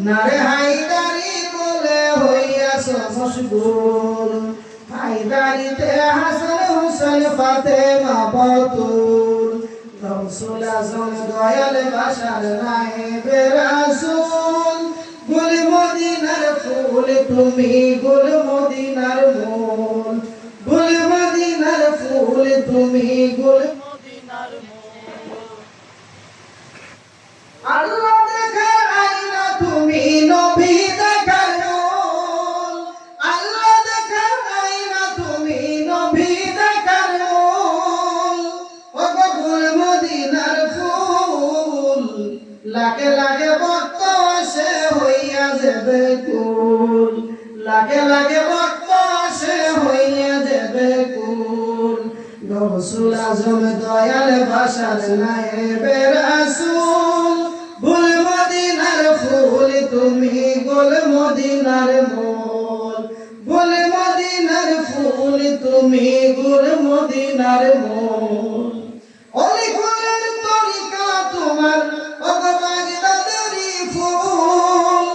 নারে হায়দারি বলে হইয়াছ মশগুল, হায়দারিতে হাসান হুসেন ফাতেমা বাতুল, গাউসুল আজম দয়াল বাশার নায়েবে রাসূল, গুল মদিনার ফুল তুমি গুল মদিনার মূল, গুল মদিনার ফুল তুমি গুল মদিনার মূল। আল্লাহ দেখার আয়না তুমি নবী দেখার মূল, আল্লাহ দেখার আয়না তুমি নবী দেখার মূল, ও গো গুল মদিনার ফুল, লাগে লাগে ভক্ত আসে হইয়া যাবে কুল, লাগে লাগে ভক্ত আসে হইয়া যাবে কুল, গাউসুল আজম দয়াল বাশার নায়েবে রাসূল, গুল মদিনার ফুল তুমি গুল মদিনার মূল, গুল মদিনার ফুল তুমি গুল মদিনার মূল। ওলি ফুলের তরিকা তোমার ওগো বাগদাদেরই ফুল,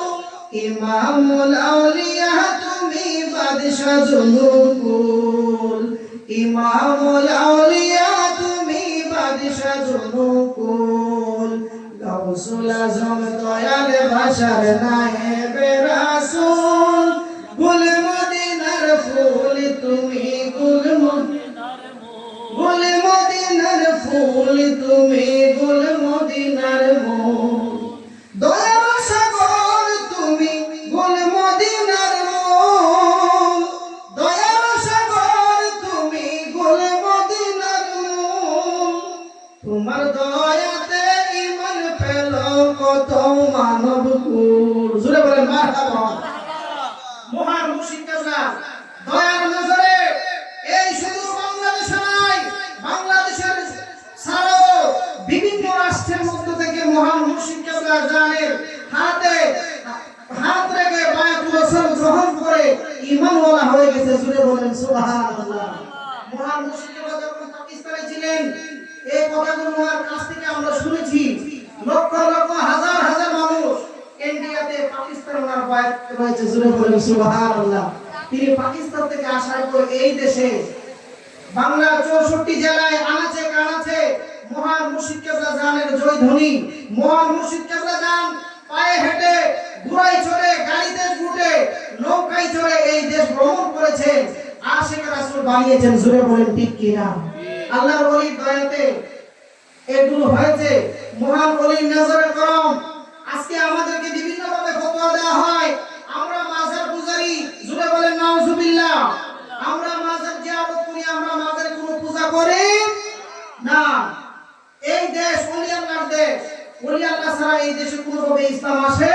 ইমামুল আউলিয়া তুমি বাদশা জুনুকুল, ইমামুল আউলিয়া তুমি বাদশা জুনুকুল, গাউসুল আজম দয়াল বাশার নায়েবে রাসূল, গুল মদিনার ফুল তুমি গুল মদিনার মূল, গুল মদিনার ফুল তুমি গুল মদিনার মূল। দয়ার সাগর তুমি গুল মদিনার মূল, দয়ার সাগর তুমি গুল মদিনার মূল, তোমার দয়াতে ঈমান পেল কত মানব কুল। জোরে বলেন মারহাবা। মহান মুর্শিদ কেবলা দয়ার নজরে এই শুধু বাংলাদেশে নয়, বাংলাদেশের ছাড়াও বিভিন্ন রাষ্ট্রের মধ্য থেকে মহান মুর্শিদ কেবলা জানের হাতে হাত রেখে বায়াতুল ওয়াসল গ্রহণ করে ঈমানওয়ালা হয়ে গেছে। জোরে বলেন সুবহানাল্লাহ। মহান মুর্শিদ কেবলা যখন পাকিস্তানে ছিলেন এই কথাগুলো ওনার কাছ থেকে আমরা শুনেছি। লক্ষ লক্ষ হাজার হাজার মানুষ ইন্ডিয়াতে পাকিস্তান ওনার বায়াত রয়েছে। জোরে বলেন সুবহানাল্লাহ। তিনি পাকিস্তান থেকে আসার পর এই দেশে বাংলার 64 জেলায় আনাচে কানাচে মহান মুর্শিদ কেবলা জানের জয় ধ্বনি। মহান মুর্শিদ কেবলা জান পায়ে হেঁটে, ঘোড়ায় চড়ে, গাড়িতে উঠে, নৌকায় চড়ে এই দেশ ভ্রমণ করেছে, আশিক রাসূল বানিয়েছেন। জোরে বলেন ঠিক কিনা? আল্লাহর ওলির দয়াতে এগুলো হয়েছে। মহান ওলির নজরে করম। আজকে আমাদেরকে বিভিন্ন ভাবে ফতোয়া দেওয়া হয়, আমরা মাজার পূজারি। জোরে বলেন নাউজুবিল্লাহ। আমরা মাজার জিয়ারত করি, আমরা মাজারে কোনো পূজা করি না। এই দেশ ওলি আল্লাহর দেশ। ওলি আল্লাহ ছাড়া এই দেশে কোনোভাবে ইসলাম আসে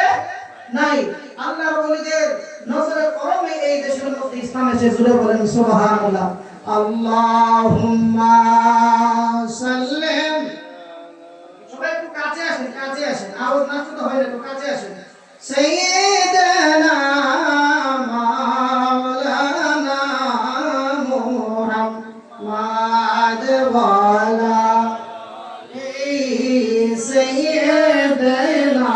নাই। আল্লাহর ওলিদের নজরে করমে এই দেশের মধ্যে ইসলাম এসে। জোরে বলেন সুবহানাল্লাহ। আল্লাহুম্মা সাল্লিম। সবাই একটু কাছে আসেন, কাছে আসেন। আওয়াজ না তো হয় না, একটু কাছে আসেন। সাইয়্যিদানা মাওলানা মুহাম্মদ ওয়ালা সাইয়্যিদানা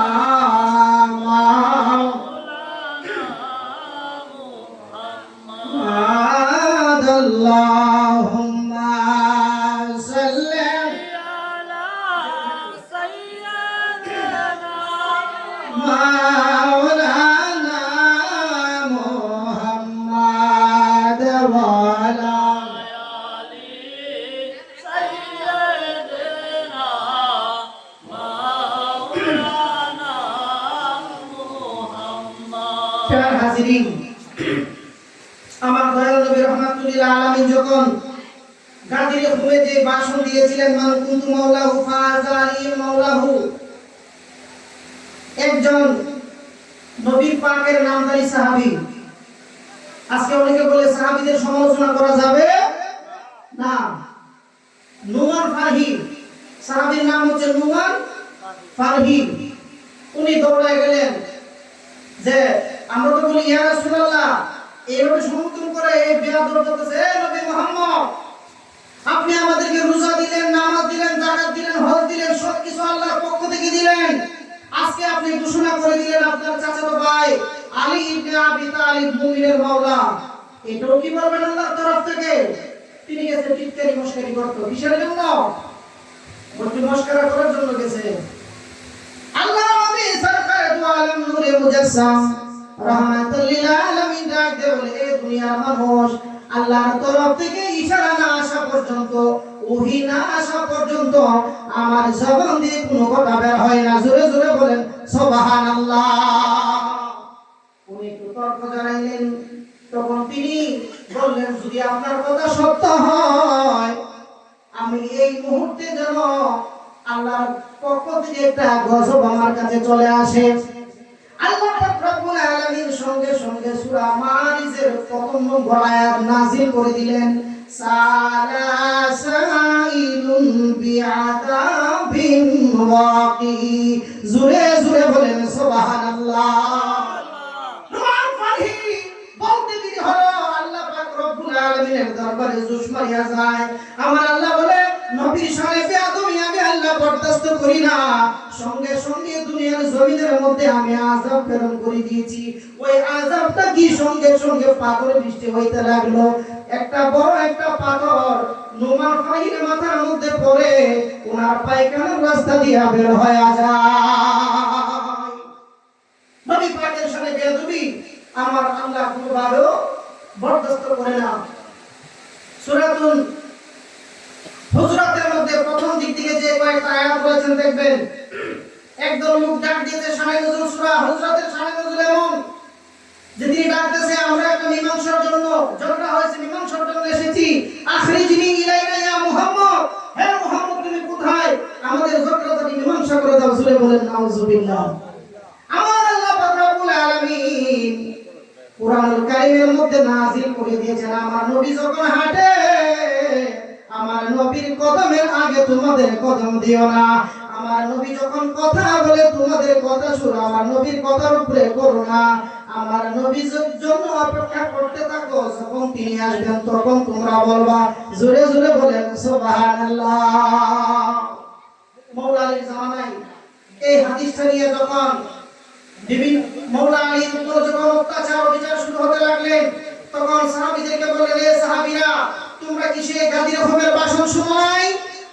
মাওলানা মুহাম্মদ। আল্লাহুম্মা সাল্লি আলা সাইয়্যিদানা মাওলানা মুহাম্মদ ওয়ালা আলি সাইয়্যিদানা মাওলানা মুহাম্মদ। প্রিয় হাজিরিন, আমার দয়াল নবী রাহমাতুল্লিল আলামিন যখন গাদিরে হুমে যে ভাষণ দিয়েছিলেন, মান কুনতু মাওলাহু ফাযা আলী মাওলাহু, একজন নবী পাকের নামধারী সাহাবী। আজকে অনেকে বলে সাহাবীদের সমালোচনা করা যাবে না। নুমান ফারহি, সাহাবীর নাম হচ্ছে নুমান ফারহি। উনি দৌড়ায় গেলেন যে আমরা তো বলি ইয়া রাসূলুল্লাহ, এইভাবে সমর্থন করে এই বেয়াদব করতেছে, হে নবী মুহাম্মদ, আপনি আমাদেরকে রোজা দিলেন, নামাজ দিলেন, যাকাত দিলেন, হজ দিলেন, সবকিছু আল্লাহর পক্ষ থেকে দিলেন। আজকে আপনি ঘোষণা করে দিলেন আপনার চাচা আবি তালিব মুমিনের মাওলা, এটাও কি বলবেন আল্লাহর তরফ থেকে? তিনি গেছে টিটকারি মস্কারি করতে, কিসের জন্য? বলতে মস্করা করার জন্য গেছে। আল্লাহ নবী সরকার দু আলম নূরে মুজাসসাম রাহমাতুল লিল আলামিন ডাকতে বলে, এ দুনিয়ার মানুষ, আল্লাহর তরফ থেকে ইশারা না আসা পর্যন্ত, ওহী না আসা পর্যন্ত আমার জবান দিয়ে কোনো কথা বের হয় না। জোরে জোরে বলেন সুবহানাল্লাহ। উনি একটু তর্ক জানাইলেন, তখন তিনি বললেন, যদি আপনার কথা সত্য হয়, আমি এই মুহূর্তে যেন আল্লাহর পক্ষ থেকে একটা গজব আমার কাছে চলে আসে। আল্লাহ পাক রব্বুল আলামিন সঙ্গে সঙ্গে সূরা মারিজের প্রথম নম্বর আয়াত নাযিল করে দিলেন, সালাসাইলুন বিআযাবিন ওয়াকি। জোরে জোরে বলেন সুবহানাল্লাহ। নোমান ফারহি বলতে দেরি হলো, আল্লাহ পাক রব্বুল আলামিনের দরবারে জোশ মারিয়া যায়। আমার আল্লাহ বলে, নবীর শানে বেয়াদবি আমি আল্লাহ বরদাস্ত করি না। সঙ্গে সঙ্গে দুনিয়ার জমিনের মধ্যে আমি আযাব প্রেরণ করে দিয়েছি। ওই আযাবটা কি সঙ্গে সঙ্গে পাথরে বৃষ্টি হইতে লাগলো। একটা বড় একটা পাথর নোমান ফারহির মাথার মধ্যে পড়ে ওনার পায়খানার রাস্তা দিয়ে বের হয়ে যায়। নবী পাকের শানে বেয়াদবি আমার আল্লাহ কোনোভাবেও বরদাস্ত করে না। সূরাতুল হুজরাতের মধ্যে প্রথম দিক থেকে যে কয়েকটা আয়াত রয়েছেন দেখবেন, একদল লোক ডাক দিয়েছে শানে নজুল। সূরা হুজরাতের শানে নজুল এমন যে তিনি ডাকতেছে, আমরা একটা মীমাংসার জন্য, ঝগড়া হয়েছে মীমাংসার জন্য এসেছি। আখরিজনি ইলাইনা ইয়া মুহাম্মদ, হে মুহাম্মদ তুমি কোথায়? আমাদের ঝগড়াটাকে মীমাংসা করে দাও। জোরে বলেন নাউজুবিল্লাহ। আমার আল্লাহ পাক রব্বুল আলামিন কুরআনুল কারীমের মধ্যে নাযিল করে দিয়েছেন, আমার নবী যখন হাঁটে, আমার নবীর কদমের আগে তোমাদের কদম দিও না। আমার নবী যখন কথা বলে, তোমাদের কথা শুনো, আমার নবীর কথার উপরে করো না। আমার নবীর জন্য অপেক্ষা করতে থাকো, যখন তিনি আসবেন তখন তোমরা বলবা। জোরে জোরে বলেন সুবহানাল্লাহ। মাওলা আলীর জামানায় এই হাদিসটা নিয়ে যখন বিভিন্ন মাওলা আলীর উপর যখন অত্যাচার অবিচার শুরু হতে লাগলেন, তখন সাহাবীদেরকে বললেন, এ সাহাবীরা, তোমরা কি সেই গাজী রকমের ভাষণ শুনো নাই?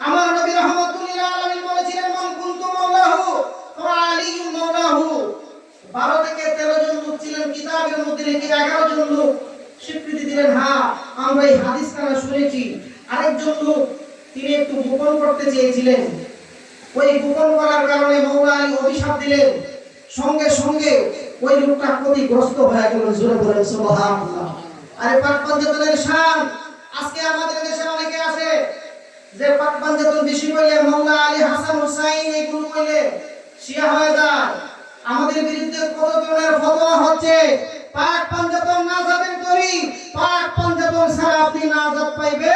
আমার নবী রাহমাতুল্লিল আলামিন বলেছিলেন, মান কুনতু মাওলাহু ফা আলিয়্যুম মাওলাহু। 12 থেকে 13 জন লোক ছিলেন, কিতাবের মধ্যে নাকি 11 জন লোক স্বীকৃতি দিলেন, হ্যাঁ আমরা এই হাদিস কানা শুনেছি। আরেকজন লোক তিনি একটু গোপন করতে চেয়েছিলেন, ওই গোপন করার কারণে মাওলা আলী অভিশাপ দিলেন। সঙ্গে সঙ্গে ওই লোকটা ক্ষতিগ্রস্ত হয়ে গেল। জোরে বলেন সুবহানাল্লাহ। আরে পাক পাঞ্জাতনের শান, আজকে আমাদের দেশে অনেকে আছে যে পাক পাঞ্জাতন বেশি বলে মাওলা আলী হাসান হুসাইন এগুলো বলে শিয়া হয়ে যায়। আমাদের বিরুদ্ধে কত ধরনের ফতোয়া হচ্ছে, পাক পাঞ্জাতন নাজাতের তরি, পাক পাঞ্জাতন ছাড়া আপনি নাজাত পাইবে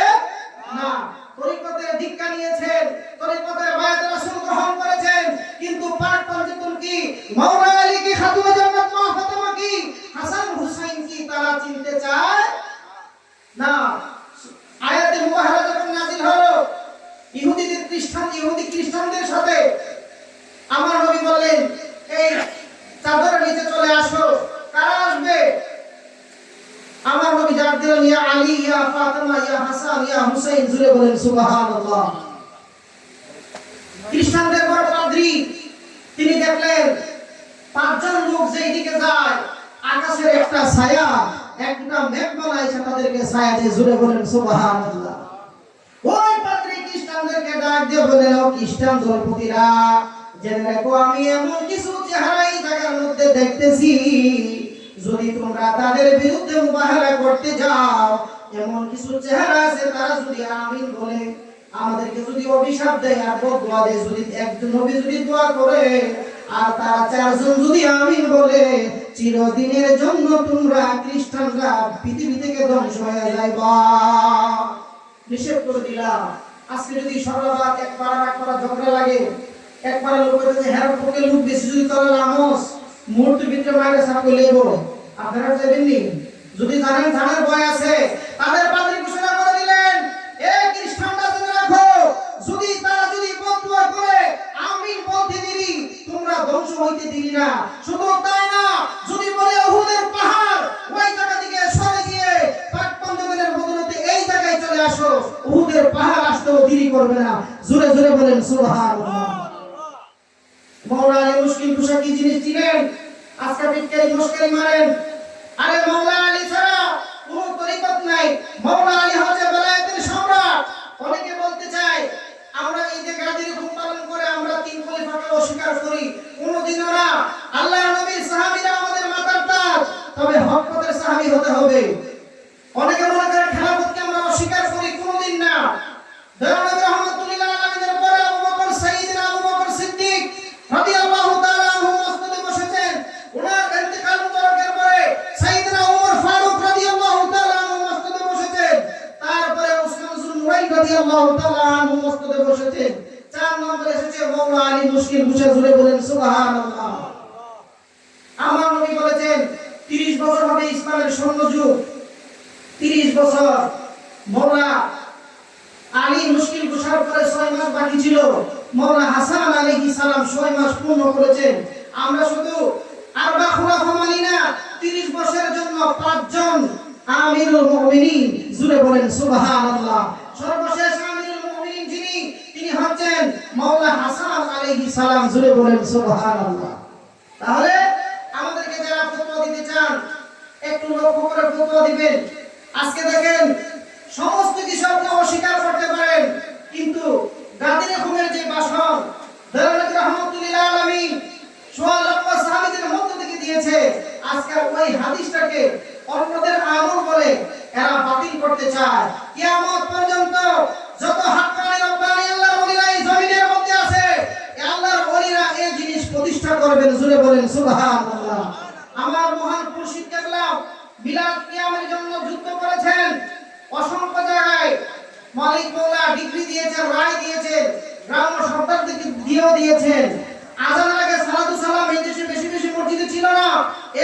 না। তরিকতের দীক্ষা নিয়েছেন, তরিকতের বায়াত রাসূল গ্রহণ করেছেন, কিন্তু পাক পাঞ্জাতন কি, মাওলা আলী কি, খাতুনে জান্নাত মা ফাতেমা কি, হাসান হুসাইন কি তারা চিনতে চায় না। আয়াতে মুবাহারা যখন নাযিল হলো, ইহুদি খ্রিস্টানদের সাথে আমার নবী বললেন, এই চাদরের নিচে চলে আসো। কারা আসবে? আমার নবী ডাক দিলেন, ইয়া আলী, ইয়া ফাতেমা, ইয়া হাসান, ইয়া হুসাইন। জুড়ে বলেন সুবহানাল্লাহ। খ্রিস্টানদের বড় পাদ্রী তিনি দেখলেন 5 জন লোক যেই দিকে যায়, আকাশের একটা ছায়া, একটা মেঘমালা এসে তাদেরকে ছায়া দিয়ে। জুড়ে বলেন সুবহানাল্লাহ। ওই পাদ্রী খ্রিস্টানদেরকে ডাক দিয়ে বললেন, ও খ্রিস্টান দলপতিরা, জেনে রাখো আমি এমন কিছু চেহারা এই জায়গার মধ্যে দেখতেছি, যদি তোমরা তাদের বিরুদ্ধে মুবাহারা করতে যাও, এমন কিছু চেহারা আছে, তারা যদি আমিন বলে, আমাদেরকে যদি অভিশাপ দেয় আর বদদোয়া দেয়, যদি একজন নবী যদি দোয়া করে আর তারা 4 জন যদি আমিন বলে, চিরদিনের জন্য তোমরা খ্রিস্টানরা পৃথিবী থেকে ধ্বংস হয়ে যাইবা। নিষেধ করে দিলাম। আজকে যদি সর্বরাত এক পাড়া ঝগড়া লাগে, এক পাড়া লোকের যদি হেরার পক্ষে লোক বেশি যদি তলে লামস মুহূর্তের ভিতরে মাইরে সাপ করলেই বলো, আপনারা যাবেননি? যদি জানেন জানার ভয় আছে, তাদের পাদ্রী ঘোষণা করে দিলেন, এ খ্রিস্টানরা জেনে রাখো, যদি তারা যদি বদদোয়া করে আমিন বলতে দিলি, তোমরা ধ্বংস হইতে দিলি না। শুধু তাই না, যদি বলে উহুদের পাহাড় আসো, উহুদের পাহাড় আসতেও দেরি করবে না। জোরে জোরে বলেন সুবহানাল্লাহ। মাওলা আলী মুশকিল কুশা কি জিনিস ছিলেন? আজকে বিজ্ঞানী মুশকিল মারেন। আরে মাওলা আলী ছাড়া কোনো তরিকত নাই। মাওলা আলী হচ্ছে বেলায়েতের সম্রাট। অনেকে বলতে চায় আমরা ঈদে গাদির হুকুম পালন করে আমরা তিন খলিফাকে অস্বীকার করি। কোনোদিনও না। আল্লাহর নবীর সাহাবীরা আমাদের মাতার তাজ, তবে হক পথের সাহাবী হতে হবে। অনেকে মনে করে খেলাফতকে আমরা অস্বীকার করি, কোনোদিন না। দয়ানবী রাহমাতুল্লাহ আলাইহির পরে আবু বকর সাইয়্যিদনা আবু বকর সিদ্দিক রাদিয়াল্লাহু তাআলা আনহু মসজিদে বসেছেন। ওনার ইন্তেকাল মুবারকের পরে সাইয়্যিদনা ওমর ফারুক রাদিয়াল্লাহু তাআলা আনহু মসজিদে বসেছেন। তারপরে উসমান ইবনে নুরাইন রাদিয়াল্লাহু তাআলা আনহু মসজিদে বসেছেন। চার নম্বরে এসেছে মাওলা আলী মুশকিল কুশা। জুড়ে বলেন সুবহানাল্লাহ। আমার নবী বলেছেন 30 বছর হবে ইসলামের স্বর্ণযুগ। 30 বছর। মাওলা আলী মুশকিল কুশার পরে 6 মাস বাকি ছিল। মাওলা হাসান আলাইহিস সালাম 6 মাস পূর্ণ করেছেন। আমরা শুধু আরবা খুলাফা মানি না, 30 বছরের জন্য 5 জন আমিরুল মুমিনিন। জুড়ে বলেন সুবহানাল্লাহ। সর্বশেষ আমিরুল মুমিনিন যিনি, তিনি হচ্ছেন মাওলা হাসান আলাইহিস সালাম। জুড়ে বলেন সুবহানাল্লাহ। তাহলে আমাদেরকে যারা ফতোয়া দিতে চান একটু লক্ষ্য করে ফতোয়া দিবেন। আজকে দেখেন সমস্ত কিছু আপনি অস্বীকার করতে পারেন, কিন্তু গাদির হুকুমের যে ভাষণ দয়ানবী রাহমাতুল্লাহ আলামিন সোয়া লক্ষ সাহাবীদের মধ্য থেকে দিয়েছে, আজকে ওই হাদিসটাকে অন্যদের আমল বলে এরা বাতিল করতে চায়। কিয়ামত পর্যন্ত যত হাক্কানি রব্বানি আল্লাহর ওলিরা এই জমিনের মধ্যে আছে, এই আল্লাহর ওলিরা এই জিনিস প্রতিষ্ঠা করবেন। জুড়ে বলেন সুবহানাল্লাহ। আমার মহান মুর্শিদ কেবলা মিলাদ কিয়ামের জন্য যুদ্ধ করেছেন। অসংখ্য জায়গায় মালিক মাওলা ডিগ্রি দিয়েছেন, রায় দিয়েছেন, গ্রাম্য সরকারদেরকে দিয়েও দিয়েছেন। আজানের আগে সালাতু সালাম এই দেশে বেশি বেশি মসজিদে ছিল না,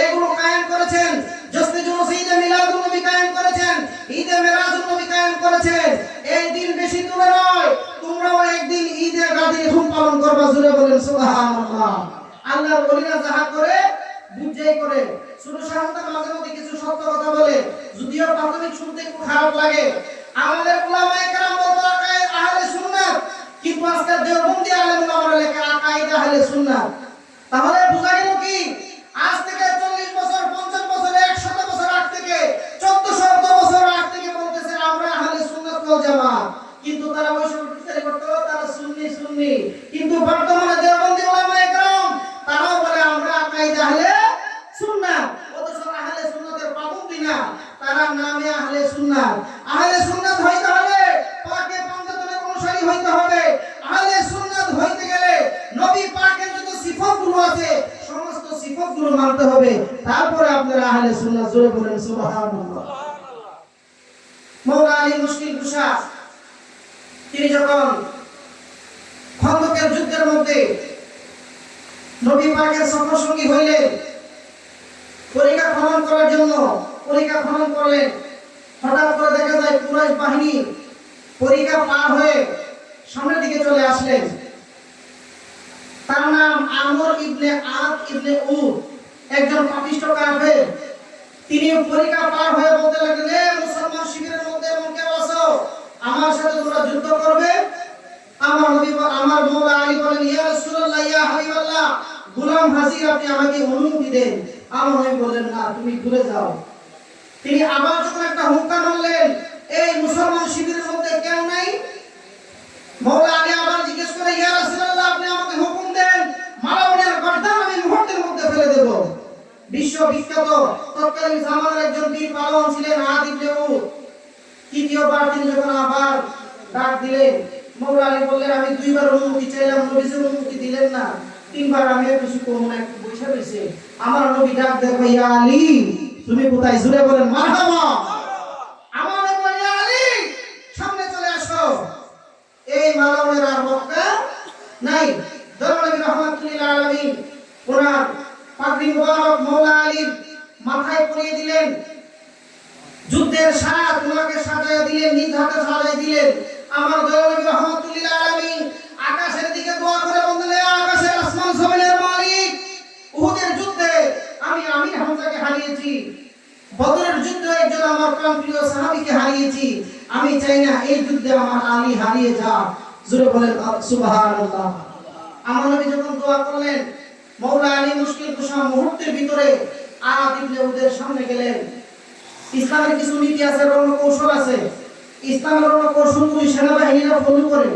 এগুলো কায়েম করেছেন। জশ্নে জুলুস ঈদে মিলাদুন নবী কায়েম করেছেন, ঈদে মিরাজুন নবী কায়েম করেছেন। এই দিন বেশি দূরে নয়, তোমরাও একদিন ঈদে গাদির হুকুম পালন করবা। জুড়ে বলেন সুবহানাল্লাহ। আল্লাহর ওলিরা যাহা করে বুঝাই করে, শুধু সাধারণত মাঝে মধ্যে কিছু সত্য কথা বলে, যদিও প্রাথমিক শুনতে একটু খারাপ লাগে। আমাদের উলামায়ে কেরাম বলতো আকায়ে আহলে সুন্নাত, কিন্তু আজকে দেওবন্দি আলেম উলামারা লেখা আকাইদা আহলে সুন্নাত। তাহলে বুঝা গেল কি? আজ থেকে 40 বছর 50 বছর 100 বছর আগ থেকে 1400 বছর আগ থেকে বলতেছে আমরা আহলে সুন্নাত ওয়াল জামাত, কিন্তু তারা ওই সময় বিচার করতে তারা সুন্নি। কিন্তু বর্তমানে দেওবন্দি উলামায়ে কেরাম তারাও বলে আমরা আকাইদা আহলে সুন্নাত, অথচ আহলে সুন্নাতের পাবন্দি না, তারা নামে আহলে সুন্নাত। আহলে সুন্নাত হইতে হলে পাকে পাঞ্জাতনের অনুসারী হইতে হবে। আহলে সুন্নাত হইতে গেলে নবী পাকের যত সিফাতগুলো আছে সমস্ত সিফাতগুলো মানতে হবে, তারপরে আপনারা আহলে সুন্নাত। জোরে বলেন সুবহানাল্লাহ। মাওলা আলী মুশকিল কুশা তিনি যখন খন্দকের যুদ্ধের মধ্যে নবী পাকের সফর সঙ্গী হইলেন, পরীক্ষা খনন করার জন্য পরীক্ষা খনন করলেন। হঠাৎ করে দেখা যায় কুরাইশ বাহিনী পরীক্ষা পার হয়ে সামনের দিকে চলে আসলেন। তার নাম আমর ইবনে আদ ইবনে উদ, একজন পাপিষ্ঠ কাফের। তিনি পরীক্ষা পার হয়ে বলতে লাগলেন, হে মুসলমান শিবিরের মধ্যে এমন কেউ আছো আমার সাথে তোমরা যুদ্ধ করবে? আমার নবী আমার মাওলা আলী বলেন, ইয়া রাসূলুল্লাহ ইয়া হাবিবাল্লাহ, গোলাম হাজির আপনি আমাকে অনুমতি দেন। আমার নবী বললেন, না তুমি ঘুরে যাও। তিনি আবার যখন একটা হুঙ্কার মারলেন, এই মুসলমান শিবিরের মধ্যে কেউ নাই? মাওলা আলী আবার জিজ্ঞেস করে, ইয়া রাসূলুল্লাহ আপনি আমাকে হুকুম দেন, মালাউনের গর্দান আমি মুহূর্তের মধ্যে ফেলে দেব। বিশ্ববিখ্যাত তৎকালীন জামানার একজন বীর পালোয়ান ছিলেন আদ ইবনে উদ। তৃতীয়বার তিনি যখন আবার ডাক দিলেন, মাওলা আলী বললেন, আমি দুইবার অনুমতি চাইলাম, নবী অনুমতি দিলেন না। তিনবার আমি কিছু করব না, একটু বসে রইছে। আমার নবী ডাক দেখো, ইয়া আলী তুমি কোথায়? জুড়ে বলেন মারহাবা। আমার নবী, ইয়া আলী সামনে চলে আসো। এই মালাউনের আর বক্তা নাই। দয়ানবী রাহমাতুল্লাহ আলামিন ওনার পাগড়ি মুবারক মাওলা আলীর মাথায় পরিয়ে দিলেন। যুদ্ধের সাজ ওনাকে সাজায় দিলেন, নিজ হাতে সাজায় দিলেন। আমার দয়ানবী রাহমাতুল্লাহ আলামিন আকাশের দিকে দোয়া করে বললেন, আকাশের আসমান জমিনের মালিক, উহুদের যুদ্ধে আমি আমির হামজাকে হারিয়েছি, বদরের যুদ্ধে একজন আমার প্রাণপ্রিয় সাহাবীকে হারিয়েছি, আমি চাই না এই যুদ্ধে আমার আলী হারিয়ে যাক। জোরে বলেন সুবহানাল্লাহ। আমার নবী যখন দোয়া করলেন, মাওলা আলী মুশকিল কুশা মুহূর্তের ভিতরে আদ ইবনে উদের সামনে গেলেন। ইসলামের কিছু নীতি আছে, রণকৌশল আছে। ইসলামের রণকৌশলগুলি সেনাবাহিনীরা ফলো করে।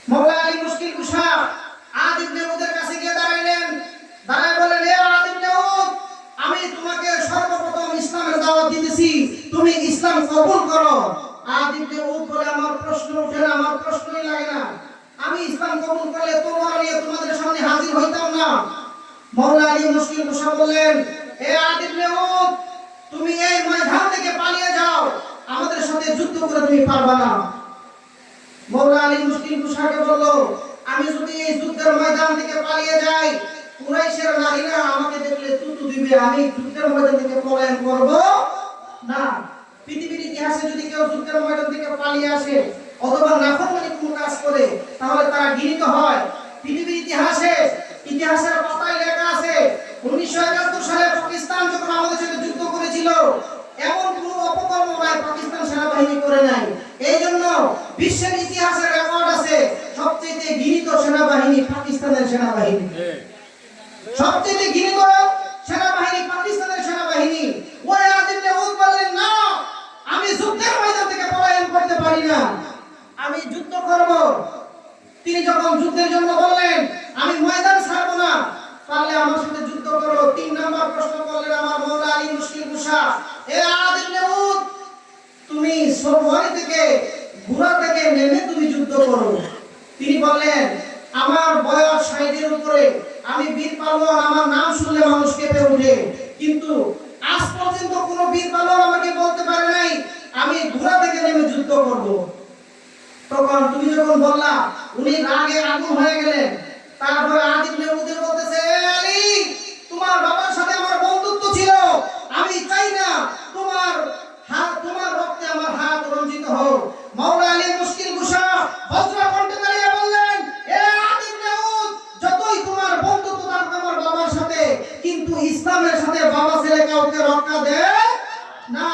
মাওলা আলী মুশকিল কুশা আদ ইবনে উদের কাছে গিয়ে দাঁড়াইলেন। দাঁড়ায় বলেন, হে আদ ইবনে উদ, আমি তোমাকে সর্বপ্রথম ইসলামের দাওয়াত দিতেছি, তুমি ইসলাম কবুল করো। আদ ইবনে উদ বলে, আমার প্রশ্ন ওঠে না, আমার প্রশ্নই লাগে না। আমি ইসলাম কবুল করলে তলোয়ার নিয়ে তোমাদের সামনে হাজির হইতাম না। মাওলা আলী মুশকিল কুশা বললেন, হে আদ ইবনে উদ, তুমি এই ময়দান থেকে পালিয়ে যাও, আমাদের সাথে যুদ্ধ করে তুমি পারবা না। মাওলা আলী মুশকিল কুশাকে বলল, আমি যদি এই যুদ্ধের ময়দান থেকে পালিয়ে যাই, কুরাইশের নারীরা আমাকে দেখলে তুতু দিবে, আমি যুদ্ধের ময়দান থেকে পলায়ন করব না। পৃথিবীর ইতিহাসে যদি কেউ যুদ্ধের ময়দান থেকে পালিয়ে আসে অথবা নাফরমানি কোনো কাজ করে, তাহলে তারা ঘৃণিত হয়। পৃথিবীর ইতিহাসের পাতায় লেখা আছে, 1971 সালে পাকিস্তান যখন আমাদের সাথে যুদ্ধ করেছিল, এমন কোনো অপকর্ম নাই পাকিস্তান সেনাবাহিনী করে নাই। এই জন্য বিশ্বের ইতিহাসের রেকর্ড আছে, সবচেয়ে ঘৃণিত সেনাবাহিনী পাকিস্তানের সেনাবাহিনী। সবচেয়ে ঘৃণিত সেনাবাহিনী পাকিস্তানের সেনাবাহিনী। ওই আদ ইবনে উদ বললেন, না, আমি যুদ্ধের ময়দান থেকে পলায়ন করতে পারি না, আমি যুদ্ধ করব। তিনি যখন যুদ্ধের জন্য বললেন, আমি ময়দান ছাড়বো না, পারলে আমার সাথে যুদ্ধ করো। 3 নাম্বার প্রশ্ন করলেন আমার মাওলা আলী মুশকিল কুশা, হে আদ ইবনে উদ, তুমি সরওয়ারি থেকে ঘোড়া থেকে নেমে তুমি যুদ্ধ করো। তিনি বললেন, আমার বয়স 60 এর উপরে, আমি বীর পালোয়ান, আমার নাম শুনলে মানুষ কেঁপে ওঠে, কিন্তু আজ পর্যন্ত কোনো বীর পালোয়ান আমাকে বলতে পারে নাই আমি ঘোড়া থেকে নেমে যুদ্ধ করব। তখন তুমি যখন বললা, উনি রাগে আগুন হয়ে গেলেন। তারপরে আদ ইবনে উদের বলতেছে, হে আলী, তোমার বাবার সাথে আমার বন্ধুত্ব ছিল, আমি চাই না তোমার রক্তে আমার হাত রঞ্জিত হোক। মাওলা আলী মুশকিল কুশা বজ্র কণ্ঠে দাঁড়িয়ে বললেন, হে আদ ইবনে উদ, যতই তোমার বন্ধুত্ব থাকুক আমার বাবার সাথে, কিন্তু ইসলামের সাথে বাবা ছেলে কাউকে রক্ষা দেয় না।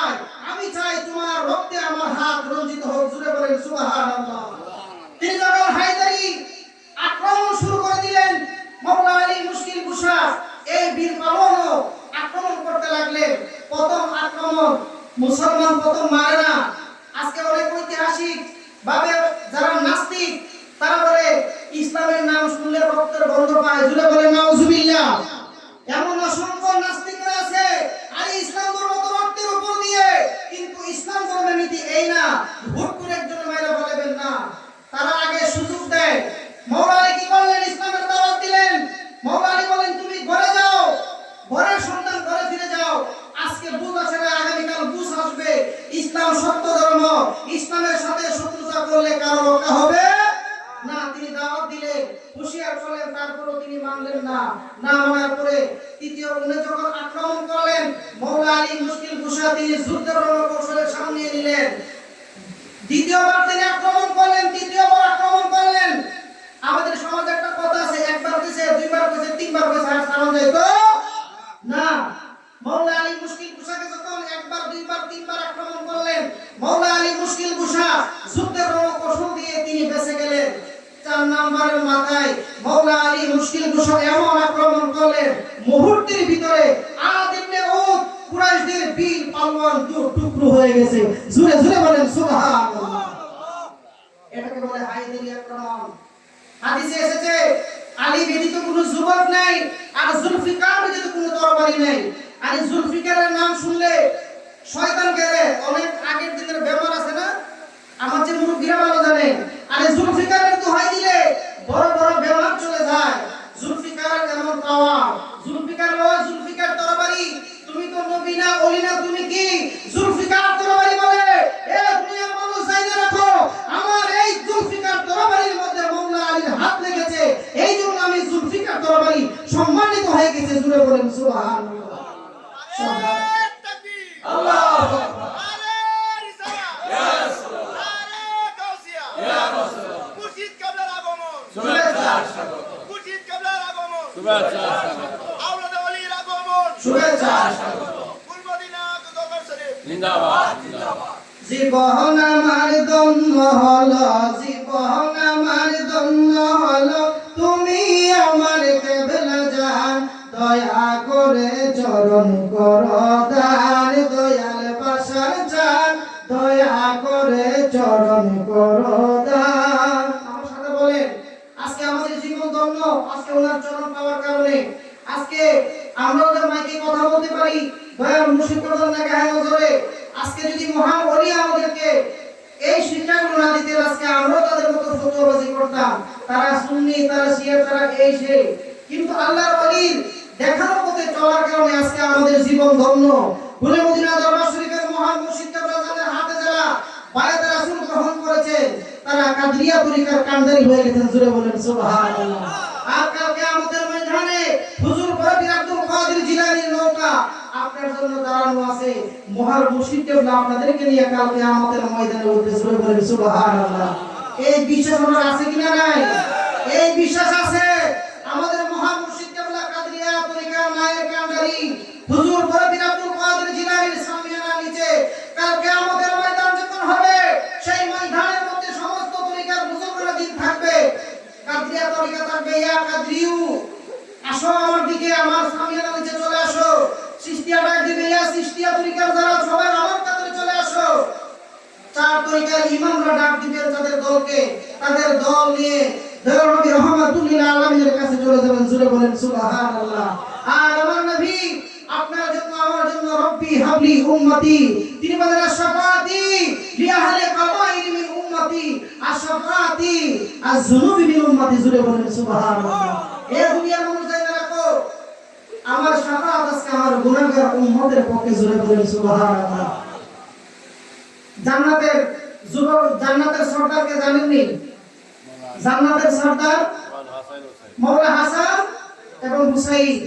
আমি চাই তোমার রক্তে আমার হাত রঞ্জিত হোক। জোরে বলেন সুবহানাল্লাহ। তিনি যখন হায়দারি আক্রমণ শুরু করে দিলেন, মাওলা আলী মুশকিল কুশা এই বীর পালোয়ানও আক্রমণ করতে লাগলেন। প্রথম আক্রমণ মুসলমান প্রথম মারে না। আজকে অনেক ঐতিহাসিক ভাবে যারা নাস্তিক, তারা বলে ইসলামের নাম শুনলে রক্তের গন্ধ পায়। জোরে বলেন নাউজুবিল্লাহ। এমন অসংখ্য নাস্তিকরা আছে, আর ইসলাম ধর্ম তো রক্তের উপর দিয়ে, কিন্তু ইসলাম ধর্মের নীতি এই না, হুট করে একজন মাইরা বলবেন না, তারা আগে সুযোগ দেয়। মাওলা আলী কি করলেন? ইসলামের দাওয়াত দিলেন। মাওলা আলী বলেন, তুমি ঘরে যাও, ঘরের সন্তান ঘরে ফিরে যাও। আজকে বুঝ আসে না, আগামীকাল বুঝ আসবে। ইসলাম সত্য ধর্ম, ইসলামের সাথে শত্রুতা করলে কারো রক্ষা হবে না। তিনি দাওয়াত দিলেন, হুঁশিয়ার করলেন, তারপরও তিনি মানলেন না। না মানার পরে তৃতীয় উনি যখন আক্রমণ করলেন, মাওলা আলী মুশকিল কুশা তিনি যুদ্ধের রণকৌশলের সামনে নিলেন। দ্বিতীয়বার তিনি আক্রমণ করলেন, তৃতীয়বার আক্রমণ করলেন। আমাদের সমাজে একটা কথা আছে, একবার কইছে, দুইবার কইছে, তিনবার কইছে, আর সারণ যায় তো না। মাওলা আলী মুশকিল কুশাকে যখন একবার, দুইবার, তিনবার আক্রমণ করলেন, মাওলা আলী মুশকিল কুশা যুদ্ধের রণকৌশল দিয়ে তিনি বেঁচে গেলেন। 4 নম্বরের মাথায় মাওলা আলী মুশকিল কুশা এমন আক্রমণ করলেন, মুহূর্তের ভিতরে আদ ইবনে উদ কুরাইশদের বীর পালোয়ান টুকরো হয়ে গেছে। জোরে জোরে বলেন সুবহানাল্লাহ। এটাকে বলে হায়দারি আক্রমণ। হাদিসে এসেছে, আলী ব্যতীত কোনো যুবক নাই, আর জুলফিকার ব্যতীত কোনো তরবারি নাই। আর জুলফিকারের নাম শুনলে শয়তান গেলে, অনেক আগের দিনের বেমার আছে না, আমার যে মুরব্বিরা ভালো জানে। আর জুলফিকারের দোহাই দিলে বড় বড় বেমার চলে যায়। জুলফিকারের এমন পাওয়া, জুলফিকার বাবা, জুলফিকার তরবারি, তুমি তো নবী না, ওলি না, তুমি কি জুলফিকার তরবারি বলে? এ দুনিয়ার মানুষ জাইনে রাখো, আমার এই জুলফিকার তরবারির মধ্যে মাওলা আলীর হাত লেগেছে, এই জন্য আমি জুলফিকার তরবারি সম্মানিত হয়ে গেছে। জুড়ে বলেন সুবহানাল্লাহ। আল্লাহু আকবার। শুভেচ্ছা জীবন আমার ধন্য হলো, জীবন আমার ধন্য হলো, তুমি আমার কেবলা জান, দয়া করে চরণ করো দান, দয়াল বাসার জান, দয়া করে চরণ করো দান। আমার সাথে বলেন, আজকে আমাদের জীবন ধন্য, আজকে ওনার চরণ পাওয়ার কারণে। আজকে আমরা ওদের মাইকে কথা বলতে পারি, দয়াল মুর্শিদ প্রধান না গায়ে নজরে। আজকে যদি মহান ওলি আমাদেরকে এই শিক্ষাগুলো না দিতেন, আজকে আমরাও তাদের মতো ফতোয়াবাজি করতাম, তারা সুন্নি, তারা শিয়া, তারা এই সেই। কিন্তু আল্লাহর ওলির দেখানো পথে চলার কারণে আজকে আমাদের জীবন ধন্য। ভুলে মদিনা দরবার শরীফের মহান মুর্শিদ কেবলাদের হাতে যারা বায়াত রাসূল গ্রহণ করেছে, তারা কাদরিয়া তরিকার কান্ডারি হয়ে গেছেন। জোরে বলেন সুবহানাল্লাহ। আর কাল কিয়ামতের ময়দানে হুজুর বরফি আব্দুল কাদের জিলানীর নৌকা আপনার জন্য দাঁড়ানো আছে। মহান মুর্শিদ কেবলা আপনাদেরকে নিয়ে কাল কিয়ামতের ময়দানে উঠবে। জোরে বলেন সুবহানাল্লাহ। এই বিশ্বাস আমার আছে কিনা নাই? এই বিশ্বাস আছে। আমাদের মহান মুর্শিদ কেবলা কাদরিয়া তরিকার মায়ের কান্ডারি হুজুর বরফি আব্দুল কাদের জিলানীর সামিয়ানার নিচে কাল কিয়ামতের ময়দান যখন হবে, সেই ময়দানের মধ্যে সমস্ত তরিকার বুজুর্গরা দিন থাকবে। কাদরিয়া তরিকা থাকবে, ইয়া কাদরিউ আসো আমার দিকে, আমার সামিয়ানার নিচে চলে আসো। চিশতিয়া ডাক দিবে, ইয়া চিশতিয়া তরিকার যারা সবাই আমার কাছে চলে আসো। চার তরিকার ইমামরা ডাক দিবেন তাদের দলকে, তাদের দল নিয়ে দয়ার নবী রাহমাতুল্লিল আলামিনের কাছে চলে যাবেন। জোরে বলেন সুবহানাল্লাহ। আর আমার নবী আপনার জন্য আমার জন্য রব্বি হাবলি উম্মতি, তিনি বলেন আশফাতি লি আহলি কাবাইর মিন উম্মতি, আশফাতি আয-যুনুবি মিন উম্মতি। জোরে বলেন সুবহানাল্লাহ। এ দুনিয়ার মানুষ জানা রাখো, আমার শাফাআত আজকে আমার গুনাহগার উম্মতের পক্ষে। জোরে বলেন সুবহানাল্লাহ। জান্নাতের যুবক, জান্নাতের সরদারকে জানেননি? জান্নাতের সরদার মাওলা হাসান এবং হুসাইন।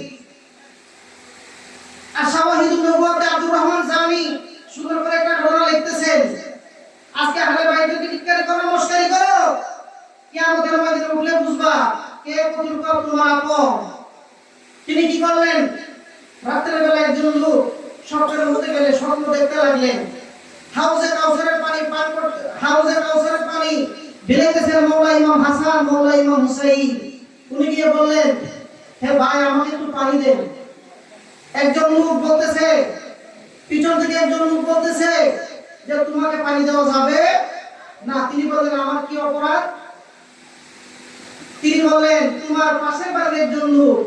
আশাওয়াহিদুন নবুওয়াতে আব্দুর রহমান জামি সুন্দর করে একটা ঘটনা লিখতেছেন। আজকে আহলে বাইতকে টিটকারি করো, মশকারি করো, কিয়ামতের ময়দানে উঠলে বুঝবা কে কতটুকু তোমার আপন। তিনি কি করলেন? রাতের বেলা একজন লোক স্বপ্নের মধ্যে গেলে স্বপ্ন দেখতে লাগলেন, হাউজে কাউসারের পানি পান করতে, হাউজে কাউসারের পানি ঢেলেতেছেন মাওলা ইমাম হাসান, মাওলা ইমাম হুসাইন। উনি গিয়ে বললেন, হে ভাই আমাকে একটু পানি দেন। একজন লোক বলতেছে, পিছন থেকে একজন লোক বলতেছে যে তোমাকে পানি দেওয়া যাবে না। তিনি বললেন, আমার কি অপরাধ? তিনি বললেন, তোমার পাশের বাড়ির একজন লোক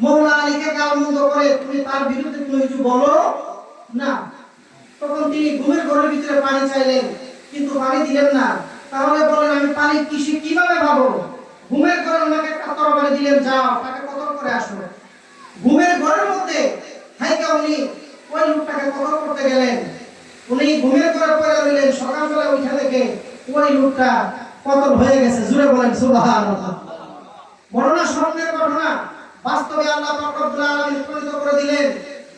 মাওলা আলীকে গালমন্দ করে, তুমি তার বিরুদ্ধে কোনো কিছু বলো না। তখন তিনি ঘুমের ঘরের ভিতরে পানি চাইলেন, কিন্তু পানি দিলেন না। তাহলে বলেন আমি পানি কিভাবে পাবো? ঘুমের ঘরে ওনাকে কাতর পানি দিলেন, যাও তাকে কতল করে আসো। ঘুমের ঘরের মধ্যে হাইকা উনি ওই লোকটাকে কতল করতে গেলেন। উনি ঘুমের ঘরে পড়ে রইলেন, সকালবেলা উঠে দেখে ওই লোকটা কতল হয়ে গেছে। জোরে বলেন সুবহানাল্লাহ। ঘটনা স্বপ্নের ঘটনা, বাস্তবে আল্লাহ পাক রব্বুল আলামিন প্রমাণিত করে দিলেন।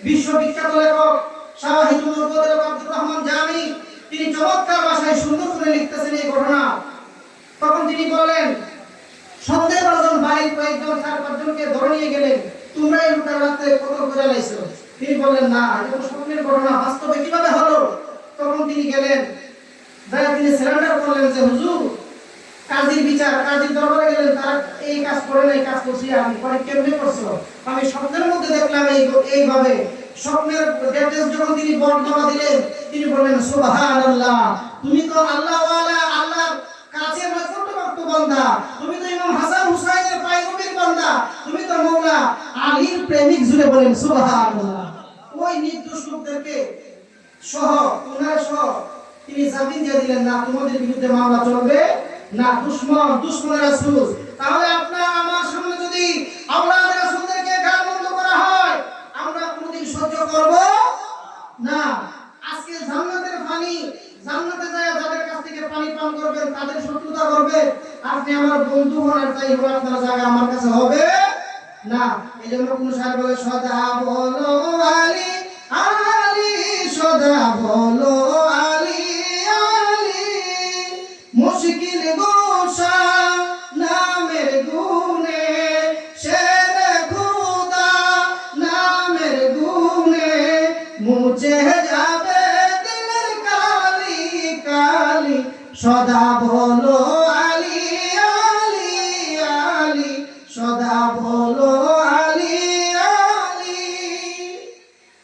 বিশ্ববিখ্যাত লেখক শাওয়াহিদুন নবুওয়াত আব্দুর রহমান জামি তিনি চমৎকার ভাষায় সুন্দর করে লিখতেছেন এই ঘটনা। তখন তিনি বললেন, সন্দেহভাজন বাড়ির কয়েকজন চার পাঁচজনকে ধরে নিয়ে গেলেন, তোমরা এই লোকটার রাতে কতল করে লাইছো। তিনি বললেন, না এটা তো স্বপ্নের ঘটনা, বাস্তবে কিভাবে হলো? তখন তিনি গেলেন, যারা তিনি সারেন্ডার করলেন যে হুজুর কাজীর বিচার, কাজীর দরবারে গেলেন, তারা এই কাজ করে না, এই কাজ করছি আমি। পরে কেমনে করছো? আমি স্বপ্নের মধ্যে দেখলাম এইভাবে। স্বপ্নের ডেটেস যখন তিনি বর্ণনা দিলেন, তিনি বললেন, সুবহানাল্লাহ, তুমি তো আল্লাহওয়ালা, আল্লাহর কাছে নৈকট্যপ্রাপ্ত বান্দা, তুমি তো ইমাম হাসান হুসাইনের পায়গম্বর বান্দা, তুমি তো মাওলা আলীর প্রেমিক। জুড়ে বলেন সুবহানাল্লাহ। ওই নির্দোষ লোকদেরকে সহ, ওনার সহ তিনি জামিন দিয়ে দিলেন, না তোমাদের বিরুদ্ধে মামলা চলবে না, দুশমনের রাসূল। তাহলে আপনার আমার সামনে যদি আওলাদ রাসূলদেরকে গালমন্দ করা হয়, আমরা কোনদিন সহ্য করব না। আজকে জান্নাতের পানি, জান্নাতে যায় যাদের কাছ থেকে পানি পান করবেন তাদের শত্রুতা করবেন, আপনি আমার বন্ধু হন আর তাই হলো আপনার জায়গা আমার কাছে হবে না। এইজন্য কোন সাহেব বলে, সদা বলো আলী আলী, সদা বলো আলী আলী, মুশকিল গোসা নামের গুনে, শেরে খুদা নামের গুনে, মুছে যাবে সদা বলো আলী আলী আলী, সদা বলো আলী আলী।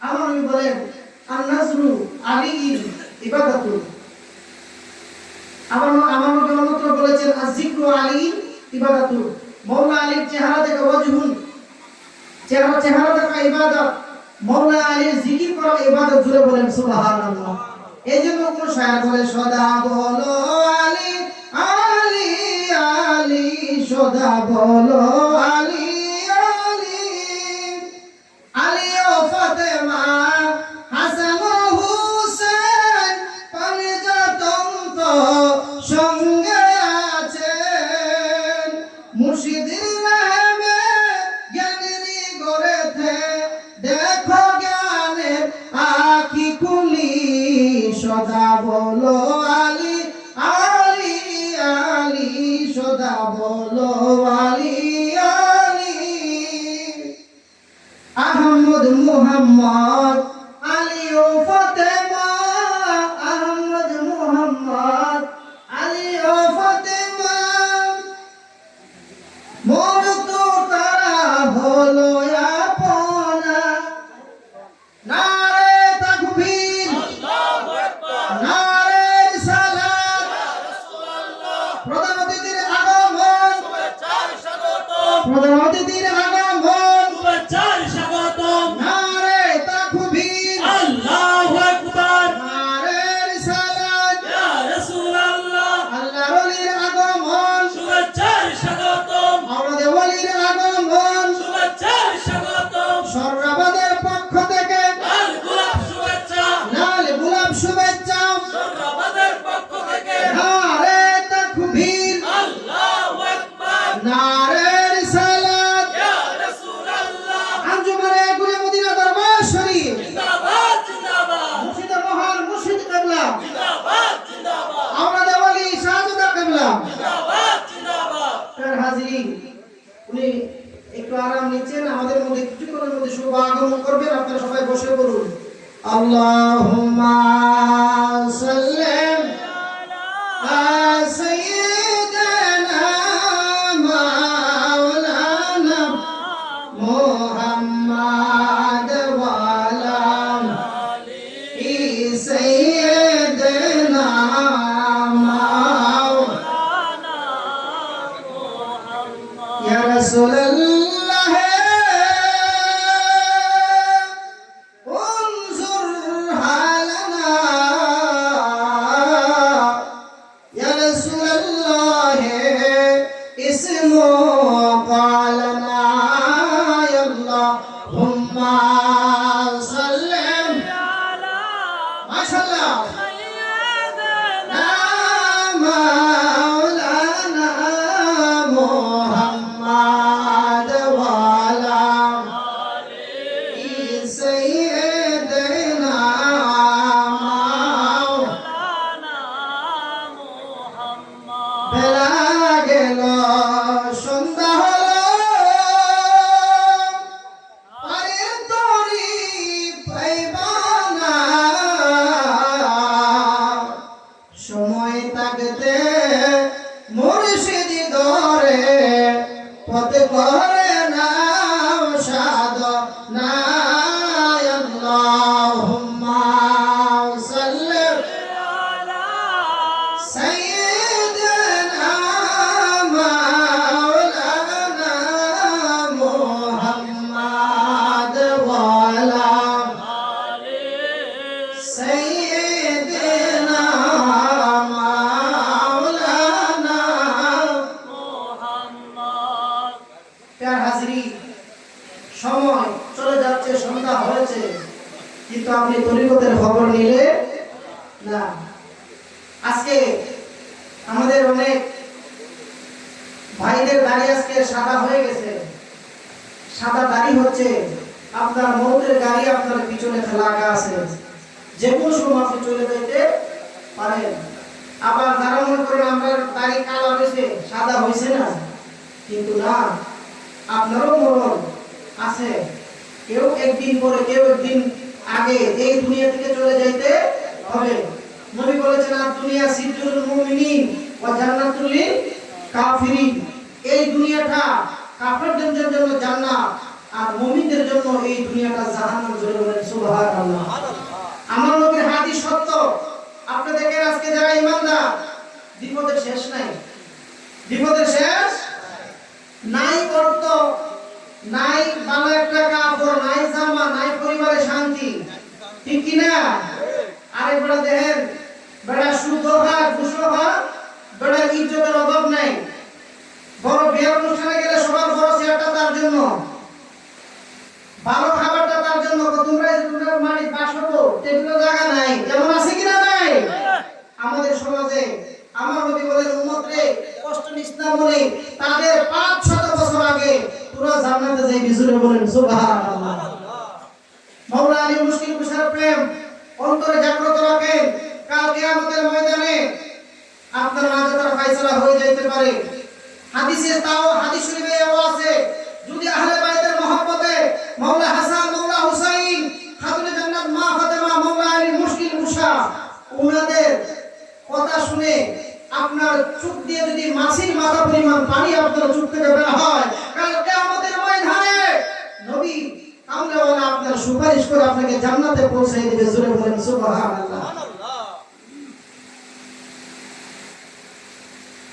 আমার নবী বলেন আন-নাজরু আলীর ইবাদাতু। আমার নবী অন্যত্র বলেছেন আয-যিকরু আলী ইবাদাতু। মওলা আলীর চেহারা দেখে ওয়াজহুন, চেহারা দেখা ইবাদত, মওলা আলীর জিকির করা ইবাদত। জুড়ে বলেন সুবহানাল্লাহ। এইজন্য কোন শায়ের বলে সদা বলো আলী আলী আলী, সদা বলো আলী আলী। আলী ও ফাতেমা হাসান ও হুসেন পালিজাতম তো সঙ্গে আছেন, মুর্শিদের নামে জ্ঞানেরই গড়েতে দেখো জ্ঞানের আঁখি খুলি। সদা বলো আলী আলী আলী, সদা বলো আলী আলী। আহমদ মুহাম্মদ আলী ও ফাতেমা, আহমদ মুহাম্মদ আলী ও ফাতেমা, মোর তো তারা হলো আপনা। নারে তাকবীর, নারে রিসালাত, প্রধান অতিথির আগমন, প্রধান অতিথির আগমন, নারে তাকবীর, আল্লাহু আকবার, নারে রিসালাত, ইয়া রাসূলুল্লাহ, আল্লাহর ওলির আগমন, শুভেচ্ছার স্বাগতম, আওলাদে ওলির আগমন, শুভেচ্ছার স্বাগতম, সর্বাবাদের পক্ষ থেকে লাল গোলাপ শুভেচ্ছা, লাল গোলাপ শুভেচ্ছা। সর্বাবাদের পক্ষ থেকে নারে তাকবীর, আল্লাহু আকবার, নারে রিসালাত। ইয়া রাসূলুল্লাহ, আঞ্জুমানে গুলে মদিনা দরবার শরীফ জিন্দাবাদ জিন্দাবাদ, মুর্শিদ মহান মুর্শিদ কিবলা, জিন্দাবাদ জিন্দাবাদ, আওলাদে ওলি শাহজাদা কিবলা। জিন্দাবাদ জিন্দাবাদ। তার হাজিরিন, উনি একটু আরাম নিচ্ছেন, আমাদের মধ্যে কিছুক্ষণের মধ্যে শুভ আগমন করবেন। আপনারা সবাই বসে বলুন আল্লাহুম্মা সাল্লিম আলা সাইয়্যিদিনা মাওলানা মুহাম্মদ ওয়া আলা আলি সাইয়্যিদিনা মাওলানা ইয়া রাসূলুল্লাহ انظر حالنا يا رسول الله اسمه قالنا يا اللهم صل على ما شاء الله مولانا محمد وعلى آله سيدنا مولانا محمد। বেলা গেল সন্ধ্যা হলো, পারের তরি পাইবা না, সময় থাকতে মুর্শিদ ধরে পথ করে নাও সাধনা। আল্লাহুম্মা সাল্লি আলা সাইয়্যিদিনা মাওলানা মুহাম্মদ ওয়া আলা আলি সাইয়্যিদিনা মাওলানা মুহাম্মদ। প্রিয় হাজিরিন, সময় চলে যাচ্ছে, সন্ধ্যা হয়েছে, কিন্তু আপনি তরিকতের খবর নিলে না। আজকে আমাদের অনেক ভাইদের দাড়ি আজকে সাদা হয়ে গেছে। সাদা দাড়ি হচ্ছে আপনার মৌতের গাড়ি আপনার পিছনে লাগা আছে, যে কোনো সময় আপনি চলে যেতে পারেন। আবার যারা মনে করেন আমরা দাড়ি কালো হয়েছে, সাদা হয়েছে না, কিন্তু না, আপনারও মরণ আছে। কেউ একদিন পরে, কেউ একদিন আগে এই দুনিয়া থেকে চলে যাইতে হবে। নবী বলেছেন আর দুনিয়া সিজনুল মুমিনিন ওয়া জান্নাতুল লিল কাফিরিন। এই দুনিয়াটা কাফেরদের জন্য জান্নাত আর মুমিনদের জন্য এই দুনিয়াটা জাহান্নাম। জোরে বলেন সুবহানাল্লাহ। আমার নবীর হাদিস সত্য। আপনি দেখেন আজকে যারা ঈমানদার, বিপদের শেষ নাই, বিপদের শেষ নাই। অর্থ নাই, ভালো একটা কাপড় নাই, জামা নাই, পরিবারে শান্তি, ঠিক কি না? আরেকবার দেখেন বেড়া সুদ হয়, ঘুষ হয়, বেড়া ইজ্জতের অভাব নাই। বড় বিয়ের অনুষ্ঠানে গেলে সবার বড় চেয়ারটা তার জন্য, ভালো খাবারটা তার জন্য। তোমরা মালিক বাস হবো, টেবিলে জায়গা নাই, এমন আছে কিনা? নাই। আমাদের সমাজে আমার নবী বলেন উম্মত রে কষ্ট নিস না বলে তাদের 500 বছর আগে তোরা জান্নাতে যাইবি। জোরে বলেন সুবহানাল্লাহ। মাওলা আলী মুশকিল কুশার প্রেম অন্তরে জাগ্রত রাখেন। কাল কিয়ামতের ময়দানে আপনার নাজাতের ফয়সালা হয়ে যাইতে পারে। হাদিসে তাও হাদিস শরীফে এও আছে, যদি আহলে বাইতের মহব্বতে মাওলা হাসান, মাওলা হুসাইন, খাতুনে জান্নাত মা ফাতেমা, মাওলা আলী মুশকিল কুশা উনাদের কথা শুনে আপনার চোখ দিয়ে যদি মাছির মাথা পরিমাণ পানি আপনার চোখ থেকে বের হয়, কাল কিয়ামতের ময়দানে নবী কামলেওয়ালা আপনার সুপারিশ করে আপনাকে জান্নাতে পৌঁছে দিবে। জোরে বলেন সুবহানাল্লাহ।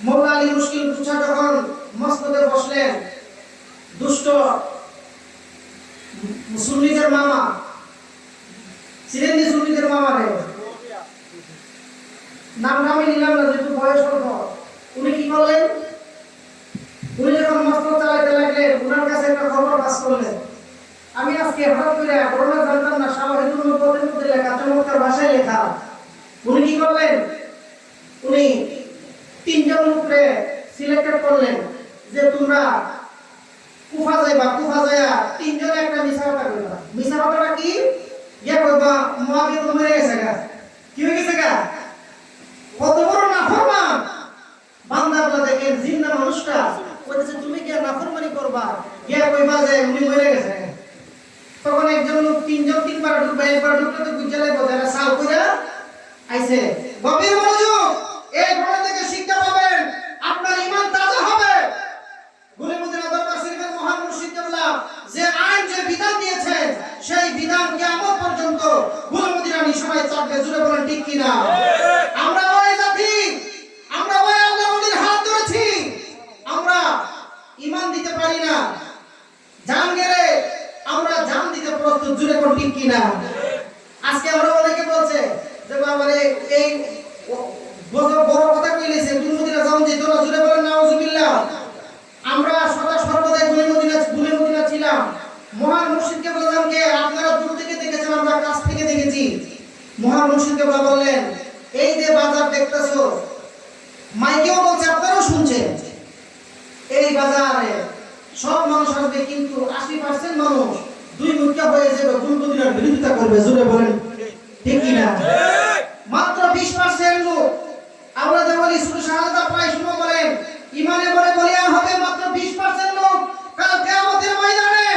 মাওলা আলী মুশকিল কুশা যখন মসনদে বসলেন, দুষ্ট সুন্নিদের মামা ছিলেন, সুন্নিদের মামা রে নাম নামে নিলাম না, যেহেতু বয়স অল্প। উনি কি করলেন? উনি যখন মসনদ চালাইতে লাগলেন, উনার কাছে একটা খবর পাস করলেন। আমি আজকে হঠাৎ করে করোনা জানতাম না, শাওয়াহিদুল মুফাদ্দিল মধ্যে লেখা, চমৎকার ভাষায় লেখা। উনি কি করলেন? উনি 3 জন লোককে সিলেক্টেড করলেন যে তোমরা কুফা যাইবা, কুফা যায়া 3 জনে একটা মিছা কথা কইবা। মিছা কথাটা কি? ইয়া কইবা মুআবিয়া তো মরে গেছে গা। কি হয়ে গেছে গা? কত বড় নাফরমান বান্দা। আপনারা দেখেন জিন্না মানুষটা কইতেছে তুমি কি নাফরমানি করবা, ইয়া কইবা যে উনি মরে গেছে। তখন একজন লোক 3 জন 3 বার ঢুকবে, একবার ঢুকলে তো গুজলে বজায় সাল কইরা আইছে। গভীর মনোযোগ, এই ঘটনা থেকে শিক্ষা পাবেন, আপনার ঈমান তাজা হবে। গুলিমুদ্দিন দরবার শরীফের মহান মুর্শিদ কেবলা যে আইন, যে বিধান দিয়েছেন, সেই বিধান কিয়ামত পর্যন্ত গুলিমুদ্দিন নিশানায় থাকবে। জোরে বলেন ঠিক কি না? আমরা ওই জাতি, আমরা ওই আল্লাহর ওলির হাত ধরেছি, আমরা ঈমান দিতে পারি না, জান গেলে আমরা জান দিতে প্রস্তুত। জোরে বলেন ঠিক কি না? আজকে আমরা অনেকে বলছে যে বাবারে এই বড় কথা কইলেছে, গুলিমুদ্দিন যাও যে তোরা। জোরে বলেন নাউজুবিল্লাহ। আমরা সদা সর্বদাই গুলিমুদ্দিন ছিলাম। মহান মুর্শিদ কেবলাকে আপনারা দূর থেকে দেখেছেন, আমরা কাছ থেকে দেখেছি। মহান মুর্শিদ কেবলা বললেন এই যে বাজার দেখতেছো, মাইকেও বলছে আপনারাও শুনছেন, এই বাজারে সব মানুষ আসবে, কিন্তু 80% মানুষ দুই মুখা হয়ে যাবে, গুলিমুদ্দিনের বিরোধিতা করবে। জোরে বলেন ঠিক কি না? মাত্র 20% লোক, আমরা যে বলি শুধু শাহাদাত প্রায় শুনো বলেন ইমানে বলে বলিয়া হবে, মাত্র 20% লোক কাল কিয়ামতের ময়দানে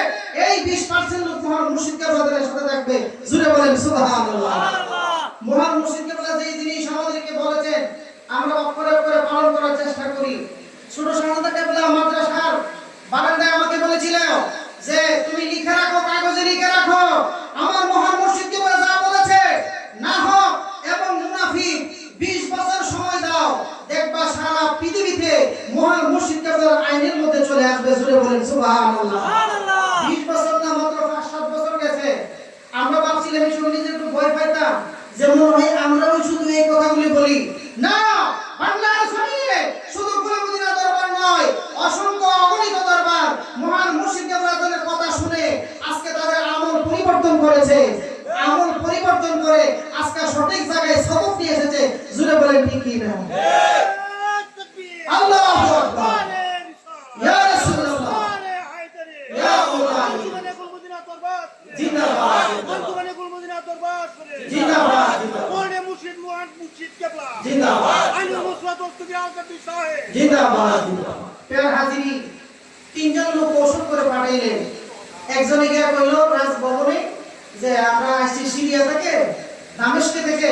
এই 20% লোক মহান মুর্শিদ কেবলার সাথে থাকবে। জোরে বলেন সুবহানাল্লাহ। মহান মুর্শিদ কেবলা যেই জিনিস আমাদেরকে বলেছেন আমরা অক্ষরে অক্ষরে পালন করার চেষ্টা করি। ছোট শাহাদাত কেবলা মাদ্রাসার বারান্দায় আমাকে বলেছিল যে তুমি লিখে রাখো, কাগজে লিখে রাখো, আমার মহান মুর্শিদ কেবলা যা বলেছে নাহক এবং মুনাফিক 20 বছর সময় দাও, দেখবা সারা পৃথিবীতে মহান মুর্শিদ কেবলার আইনের মধ্যে চলে আসবে। জোরে বলেন সুবহানাল্লাহ। 20 বছর না, মাত্র 5-7 বছর গেছে। আমরা ভাবছিলাম শুনে নিজে একটু ভয় পাইতাম যে মনে হয় আমরাও শুধু এই কথাগুলি বলি। না, বাংলার জমিনে শুধু গুলিমুদ্দিন দরবার নয়, অসংখ্য অগণিত দরবার মহান মুর্শিদ কেবলার কথা শুনে আজকে তাদের আমল পরিবর্তন করেছে। আমল পরিবর্তন করে আজকে সঠিক জায়গায় সবক নিয়ে এসেছে। জোরে বলেন ঠিক কি না? আল্লাহু আকবার, ইয়া রাসূলুল্লাহ, ইয়া মাওলানা, জিন্দাবাদ, গুলিমুদ্দিন দরবার জিন্দাবাদ, কোনে মুর্শিদ মুহান মুর্শিদ কেবলা জিন্দাবাদ, আলী মুসওয়াত ওয়াক্তি আলকাতি সাহেব জিন্দাবাদ। প্রিয় হাজিরি, 3 জন লোক কৌশল করে পাঠাইলেন। একজনে গিয়ে কইল রাজভবনে যে আমরা আসছি সিরিয়া থেকে, দামেস্ক থেকে,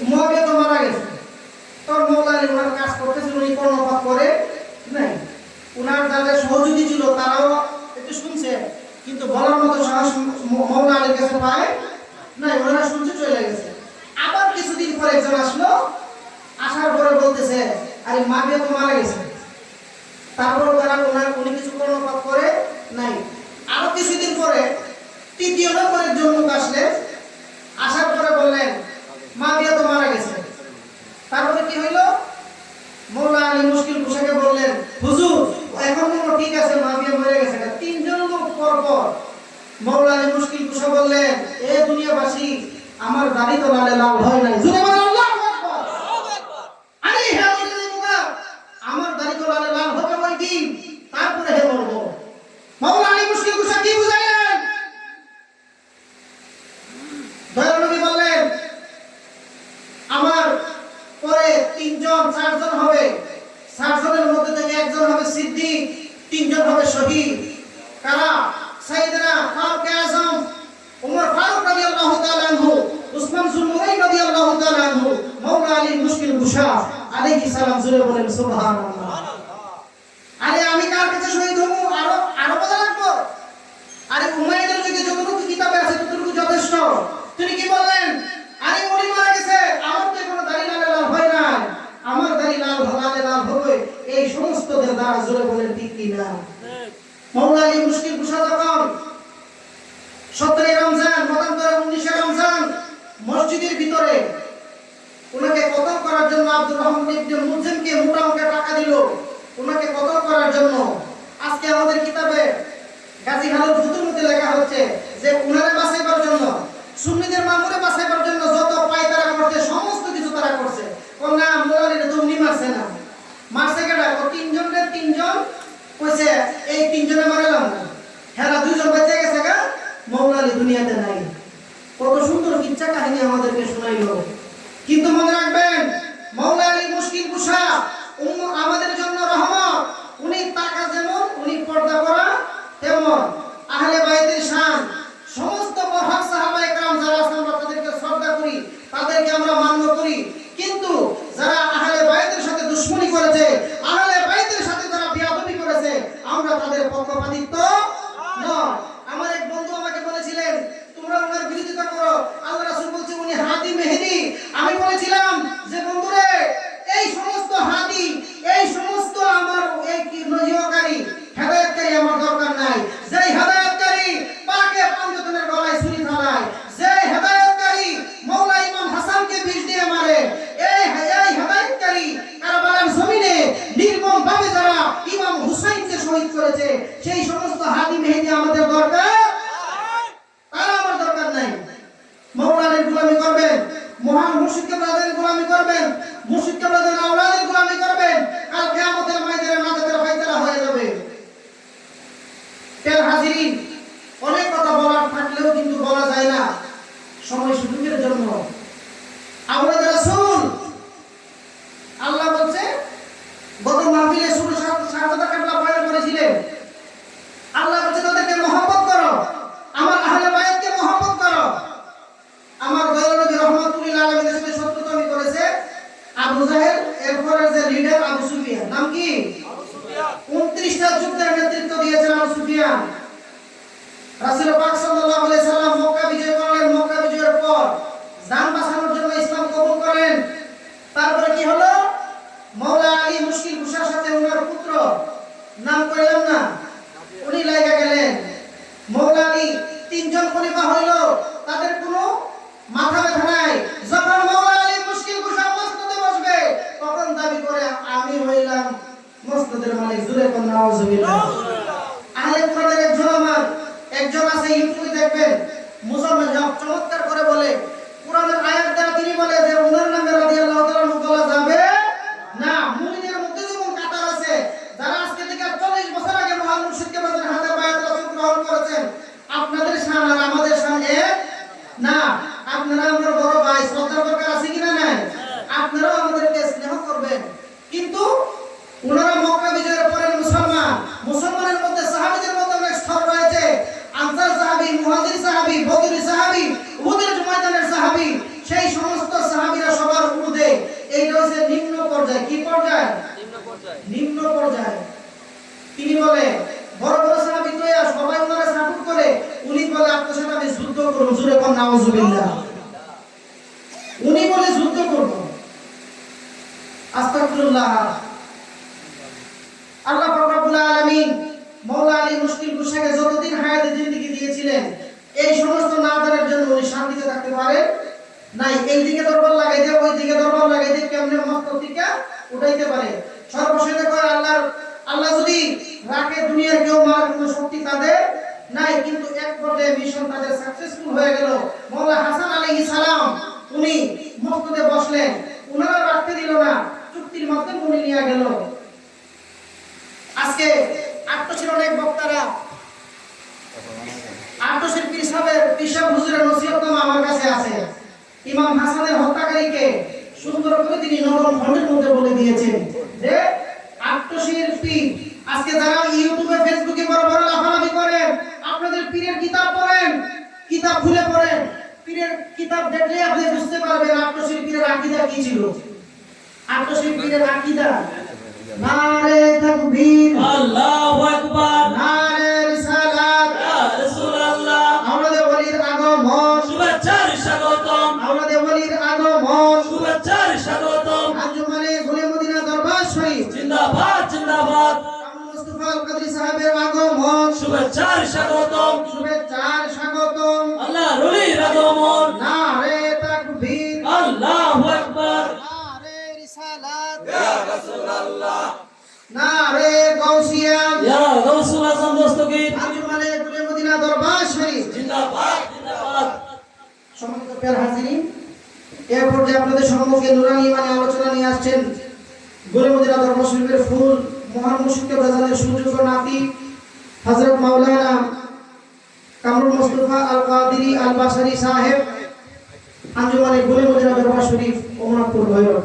মুয়াবিয়া তো মারা গেছে, তোর মৌলা আলী ওনার কাজ করতেছিল, উনি কর্ণপাত করে নাই। ওনার যাদের সহযোগী ছিল তারাও একটু শুনছে, কিন্তু বলার মতো সাহস মৌলা আলীর কাছে পায় নাই, ওনারা শুনছে চলে গেছে। আবার কিছুদিন পরে একজন আসলো, আসার পরে বলতেছে আরে মাবিয়া তো মারা গেছে, তারপরে তারা উনি কিছু কর্ণপাত করে নাই। আরো কিছুদিন পরে তৃতীয় নম্বর একজন লোক আসলেন, আসার পরে বললেন মাবিয়া তো মারা গেছে। তারপরে কি হইলো, মৌলা আলী মুশকিল কুশাকে বললেন হুজুর এখন মনে ঠিক আছে মাবিয়া মরে গেছে। তিনজন লোক পর পর মৌলা আলী মুশকিল কুশা বললেন এ দুনিয়াবাসী আমার দাড়ি তো লালে লাল হয় নাই, জোরে বলেন আল্লাহু আকবার। আরে হে মুগা আমার দাড়ি তো লালে লাল হবে ওই দিন, তারপরে হে মরবো। মৌলা আলী মুশকিল কুশা কি বুঝাইলেন? দয়াল নবী বললেন আমার পরে তিনজন চারজন হবে, চারজনের মধ্যে থেকে একজন হবে সিদ্দিক, তিনজন হবে শহীদ। কারা? সাইয়েদনা ফারুক আযম ওমর ফারুক রাদিয়াল্লাহু তাআলা আনহু, উসমান যুন্নুরাইন রাদিয়াল্লাহু তাআলা আনহু, মাওলা আলী মুশকিল কুশা আলাইহিস সালাম। জুড়ে বলেন সুবহানাল্লাহ। আরে আমি কার কাছে শহীদ হবো আরো বলা লাগবে? আরে উমাইয়াদের যুগে যতটুকু কিতাবে আছে ততটুকু যথেষ্ট। তিনি কি বললেন? আরে উনি মারা গেছে, আমার তো কোনো দাড়ি লাল লাল হয় না, আমার দাড়ি লাল লাল হবে এই সমস্তদের দ্বারা। জোরে বলেন ঠিক কি না? মাওলা আলী মুশকিল কুশা যখন 17 রমজান মতান্তরে 19 রমজান মসজিদের ভিতরে ওনাকে কতল করার জন্য আব্দুর রহমান ইবনে মুলজিমকে মোটা অঙ্কের টাকা দিল ওনাকে কতল করার জন্য। আজকে আমাদের কিতাবে গাজী হালুর ফুতুর মধ্যে লেখা হচ্ছে যে উনারে বাঁচাইবার জন্য, সুন্নিদের মামুরে বাঁচাইবার জন্য যত পায় তারা করছে, সমস্ত কিছু তারা করছে। কোনা মোলালির তো উনি মারছে না, মারছে কেডা? ও তিনজনের তিনজন কইছে এই তিনজনে মারলাম না, হেরা দুইজন বেঁচে গেছে গা, মাওলা আলী দুনিয়াতে নাই। কত সুন্দর কিচ্ছা কাহিনী আমাদেরকে শোনাইলো। কিন্তু মনে রাখবেন মাওলা আলী মুশকিল কুশা আমাদের জন্য রহমত। উনি টাকা যেমন, উনি পর্দা করা তেমন। আহলে বাইতের শান, সমস্ত মহান সাহাবায়ে কেরাম যারা আছেন আমরা তাদেরকে শ্রদ্ধা করি, তাদেরকে আমরা মান্য করি। কিন্তু যারা আহলে বাইতের সাথে দুশমনি করেছে, আহলে বাইতের সাথে যারা বেয়াদবি করেছে, আমরা তাদের পক্ষপাতিত্ব নয়। আমার এক বন্ধু আমাকে বলেছিলেন তোমরা ওনার বিরোধিতা করো, আল্লাহ রাসূল বলছে উনি হাদি মেহেদি। আমি বলেছিলাম যে বন্ধুরে এই সমস্ত হাদি, এই সমস্ত আমার এই কি নজিওকারী হেদায়েতকারী আমার দরকার নাই। যেই হেদায়েতকারী পাকে পাঞ্জতনের গলায় ছুরি চালায়, যেই হেদায়েতকারী মাওলা ইমাম হাসানকে বিষ দিয়ে মারে, এই হেদায়েতকারী কারবালার জমিনে নির্মমভাবে যারা ইমাম হুসাইনকে শহীদ করেছে, সেই সমস্ত হাদি মেহেদি আমাদের দরকার, তারা আমার দরকার নাই। মাওলা আলীর গোলামি করবেন, মহান মুর্শিদ কেবলাদের গোলামি করবেন, মুর্শিদ কেবলাদের আওলাদের গোলামি করবেন, কাল কিয়ামতের ময়দানে নাজাতের ফায়সালা হয়ে যাবে। তেল হাজিরিন, অনেক কথা বলার থাকলেও কিন্তু বলা যায় না সময় সুযোগের জন্য। আওলাদ রাসূল আল্লাহ বলছে, গত মাহফিলে সুরে শাহাদাত কেবলা বয়ান করেছিলেন, আল্লাহ বলছে তাদেরকে মহব্বত করো, আমার আহলে বায়াতকে মহব্বত করো। আমার দয়াল নবী রাহমাতুল্লাহ আলাইহির সাথে শত্রুতামি করেছে আবু জাহেল, এরপরে যে লিডার আবু সুফিয়ান, নাম কি? আবু সুফিয়ান। 29টা যুদ্ধের নেতৃত্ব দিয়েছেন আবু সুফিয়ান। রাসূল পাক সাল্লাল্লাহু আলাইহি সাল্লাম মক্কা বিজয় করলেন, মক্কা বিজয়ের পর জান বাঁচানোর জন্য ইসলাম কবুল করেন। তারপরে কি হলো? মাওলা আলী মুশকিল কুশার সাথে ওনার পুত্র, নাম কইলাম না, উনি লাগা গেলেন। মাওলা আলী তিনজন খলিফা হইল, তাদের কোনো মাথা ব্যথা নাই। যখন মাওলা আলী মুশকিল কুশা মসনদে বসবে তখন দাবি করে আমি হইলাম মসনদের মালিক। জুরে কোন নাউজুবিল্লাহ। আহলে কোরআনের একজন আছে, ইউটিউবে দেখবেন, মুজাম্মিল হক চমৎকার করে বলে, কোরআনের আয়াত দ্বারা তিনি বলে যে ওনার নামে রাদিয়াল্লাহু তাআলা বলা যাবে না। মুমিনের মধ্যে যেমন কাতার আছে, যারা আজকে থেকে 40 বছর আগে মহান মুর্শিদ কেবলাদের হাতে বায়াত রাসূল গ্রহণ করেছেন, আপনাদের শান আর আমাদের শান এক না। আপনারা আমরা বড় ভাই, শ্রদ্ধার দরকার আছে কিনা নাই? আপনারাও আমাদেরকে স্নেহ করবেন। কিন্তু ওনারা মক্কা বিজয়ের পরে মুসলমানের মধ্যে সাহাবীদের মধ্যে অনেক স্তর রয়েছে। আনসার সাহাবী, মুহাজির সাহাবী, বদরি সাহাবী, উহুদের ময়দানের সাহাবী, সেই সমস্ত সাহাবীরা পর্যায়ে। কি পর্যায়ে? নিম্ন পর্যায়ে। নিম্ন পর্যায়ে। তিনি বলে বড় বড় সাহাবী তো সবাই ওনারে সাপোর্ট করে, উনি বলে আপনার সাথে আমি যুদ্ধ করব। জোরে কোন নাউজুবিল্লাহ। উনি বলে যুদ্ধ করব। আস্তাগফিরুল্লাহ। আল্লাহ পাক রব্বুল আলামিন মাওলা আলী মুশকিল কুশাকে যতদিন হায়াতে জিন্দেগি দিয়েছিলেন, এই সমস্ত নাদারের জন্য উনি শান্তিতে থাকতে পারেন নাই। এই দিকে দরবার লাগাই দিয়ে ওই দিকে দরবার লাগাই দিয়ে কেমনে মস্তকে উঠাইতে পারে। সর্বশেষে কয় আল্লাহ যদি রাখে দুনিয়ার কেউ মারার কোনো শক্তি তাদের নাই। কিন্তু এক পর্যায়ে মিশন তাদের সাকসেসফুল হয়ে গেল। মাওলা হাসান আলাইহিস সালাম উনি মস্তকে বসলেন, উনারা রাখতে দিল না, চুক্তির মাধ্যমে উনি নিয়ে গেল। আজকে আটশির অনেক বক্তারা আটশির পিসাব হুজুরের নসিহতনামা আমার কাছে আছে। ইমাম হাসানের হত্যাকারীকে সুন্দর করে তিনি নরম খণ্ডের মধ্যে বলে দিয়েছেন যে আটশির পীর। আজকে যারা ইউটিউবে ফেসবুকে বড় বড় লাফালাফি করেন, আপনাদের পীরের কিতাব পড়েন, কিতাব খুলে পড়েন। পীরের কিতাব দেখলে আপনি বুঝতে পারবেন আটশির পীরের আকীদা কি ছিল। আটশির পীরের আকীদা নারে তাকবীর, আল্লাহু আকবার, নারে রিসালাত, ইয়া রাসূলুল্লাহ, আমাদের ওলির আগমন, শুভেচ্ছার স্বাগতম, আমাদের ওলির আগমন, শুভেচ্ছার স্বাগতম, আঞ্জুমানে গুলে মদিনা দরবার শরীফ জিন্দাবাদ জিন্দাবাদ, কামরুল মুস্তাফা আল কাদরি সাহেবের আগমন, শুভেচ্ছার স্বাগতম, শুভেচ্ছার স্বাগতম, আল্লাহর ওলির আগমন, নারে তাকবীর, আল্লাহু আকবার, নারে রিসালাত, ইয়া রাসূলুল্লাহ, নারে গাউসিয়া, ইয়া গাউসুল আজম দস্তগীর, আঞ্জুমানে গুলে মদিনা দরবার শরীফ। জিন্দাবাদ জিন্দাবাদ। সম্মানিত প্রিয় হাজিরিন, এই পর্যায়ে আপনাদের সম্মুখে নুরানি ইমানি আলোচনা নিয়ে আসছেন গুলে মদিনা দরবার শরীফের ফুল মহান মুশকিল রাজানের সুযোগ্য নাতি হযরত মাওলানা কামরুল মুস্তাফা আল কাদরি আল বাসারি সাহেব, আঞ্জুমানে গুলে মদিনা দরবার শরীফ ওমনাপুর ভৈরব।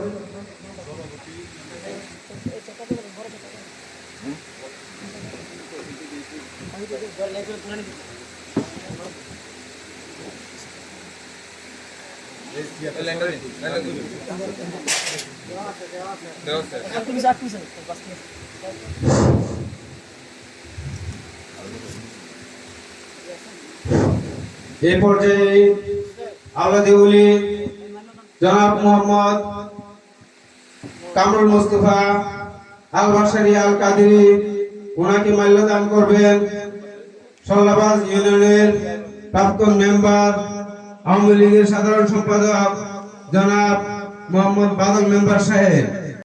এই পর্যায়ে আওলাদে ওলি জনাব মোহাম্মদ কামরুল মুস্তাফা আল বাসারি আল কাদরি ওনাকে মাল্যদান করবেন সল্লাবাজ ইউনিয়নের প্রাক্তন মেম্বার, আওয়ামী লীগের সাধারণ সম্পাদক জনাব মোহাম্মদ বাদল মেম্বার সাহেব।